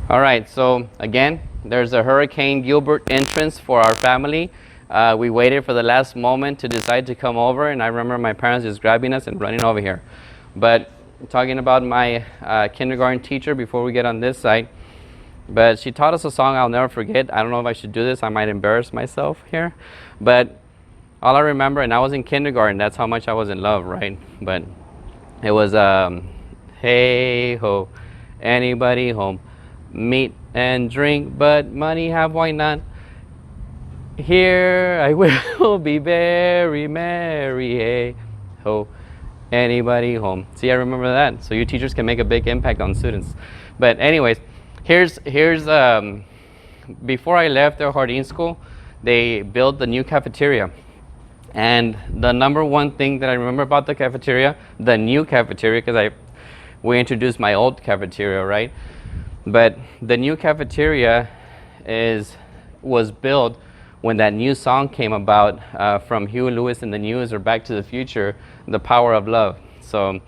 All right, so again, there's a Hurricane Gilbert entrance for our family. We waited for the last moment to decide to come over, and I remember my parents just grabbing us and running over here. But talking about my kindergarten teacher before we get on this side, but she taught us a song I'll never forget. I don't know if I should do this. I might embarrass myself here. But all I remember, and I was in kindergarten, that's how much I was in love, right? But it was, hey ho, anybody home? Meat and drink, but money have why not? Here I will be very merry, hey ho, anybody home? See, I remember that. So you teachers can make a big impact on students. But anyways, here's before I left the Jardin school, they built the new cafeteria. And the number one thing that I remember about the cafeteria, the new cafeteria, because we introduced my old cafeteria, right? But the new cafeteria was built when that new song came about from Huey Lewis and the News, or Back to the Future, The Power of Love. So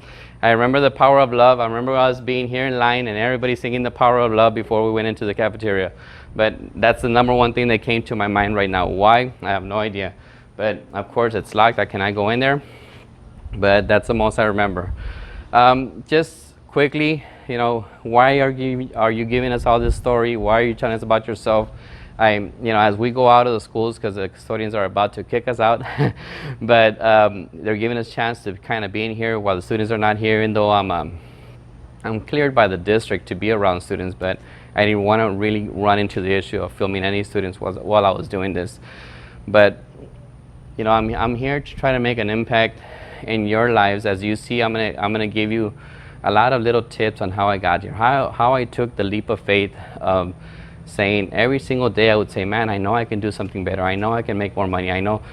I remember The Power of Love. I remember us being here in line and everybody singing The Power of Love before we went into the cafeteria. But that's the number one thing that came to my mind right now. Why? I have no idea. But of course it's locked. I cannot go in there. But that's the most I remember. Just quickly, you know, why are you giving us all this story? Why are you telling us about yourself? As we go out of the schools, because the custodians are about to kick us out, but they're giving us a chance to kind of be in here while the students are not here, even though I'm cleared by the district to be around students, but I didn't want to really run into the issue of filming any students while I was doing this. But you know, I'm here to try to make an impact in your lives. As you see, I'm gonna give you a lot of little tips on how I got here, how I took the leap of faith of saying every single day I would say, man, I know I can do something better. I know I can make more money. I know.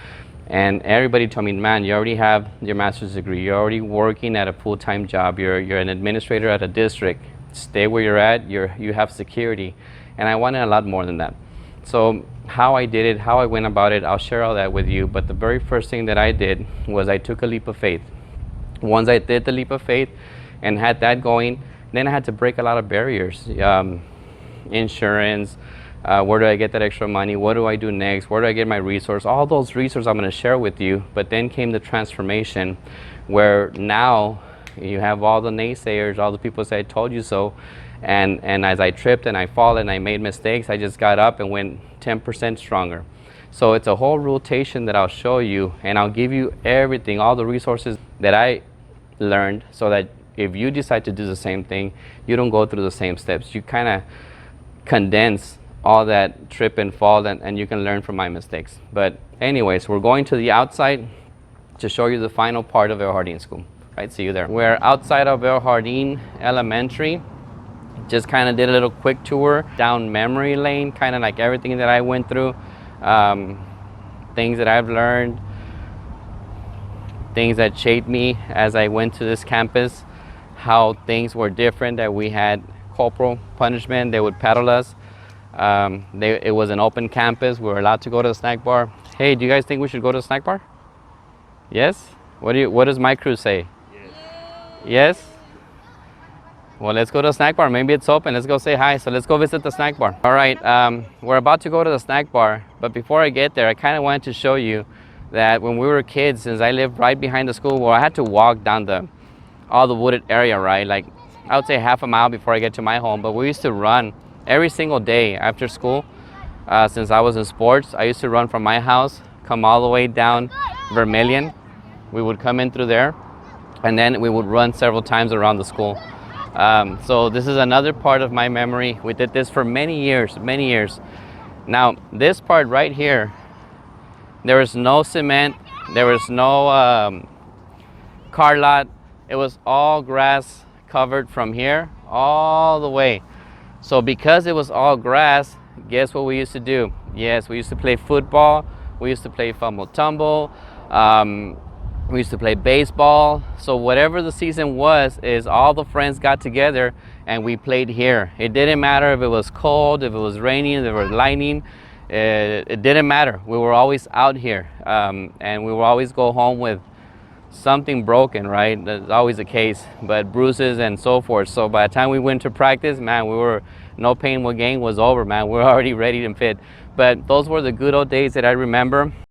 And everybody told me, man, you already have your master's degree. You're already working at a full-time job. You're an administrator at a district. Stay where you're at. You have security. And I wanted a lot more than that. So how I did it, how I went about it, I'll share all that with you. But the very first thing that I did was I took a leap of faith. Once I did the leap of faith and had that going, then I had to break a lot of barriers. Insurance, where do I get that extra money? What do I do next? Where do I get my resource? All those resources I'm going to share with you. But then came the transformation, where now you have all the naysayers, all the people say I told you so. And as I tripped and I fall and I made mistakes, I just got up and went 10% stronger. So it's a whole rotation that I'll show you, and I'll give you everything, all the resources that I learned, so that if you decide to do the same thing, you don't go through the same steps. You kind of condense all that trip and fall, and you can learn from my mistakes. But anyways, we're going to the outside to show you the final part of El Jardin School. Right, see you there. We're outside of El Jardin Elementary. Just kind of did a little quick tour down memory lane, kind of like everything that I went through, things that I've learned, things that shaped me as I went to this campus, how things were different, that we had corporal punishment. They would paddle us. It was an open campus. We were allowed to go to the snack bar. Hey, do you guys think we should go to the snack bar? Yes? What does my crew say? Yes? Yes? Well, let's go to the snack bar. Maybe it's open. Let's go say hi. So let's go visit the snack bar. All right, we're about to go to the snack bar. But before I get there, I kind of wanted to show you that when we were kids, since I lived right behind the school, well, I had to walk down all the wooded area, right? Like, I would say half a mile before I get to my home. But we used to run every single day after school. Since I was in sports, I used to run from my house, come all the way down Vermilion. We would come in through there, and then we would run several times around the school. So this is another part of my memory. We did this for many years. Now, this part right here, there was no cement, there was no car lot. It was all grass covered from here all the way. So because it was all grass, guess what we used to do? Yes, we used to play football. We used to play fumble tumble. We used to play baseball. So whatever the season was, is all the friends got together and we played here. It didn't matter if it was cold, if it was raining, if it was lightning. It didn't matter. We were always out here, and we would always go home with something broken, right? That's always the case, but bruises and so forth. So by the time we went to practice, man, we were no pain, no gain was over, man. We're already ready and fit. But those were the good old days that I remember.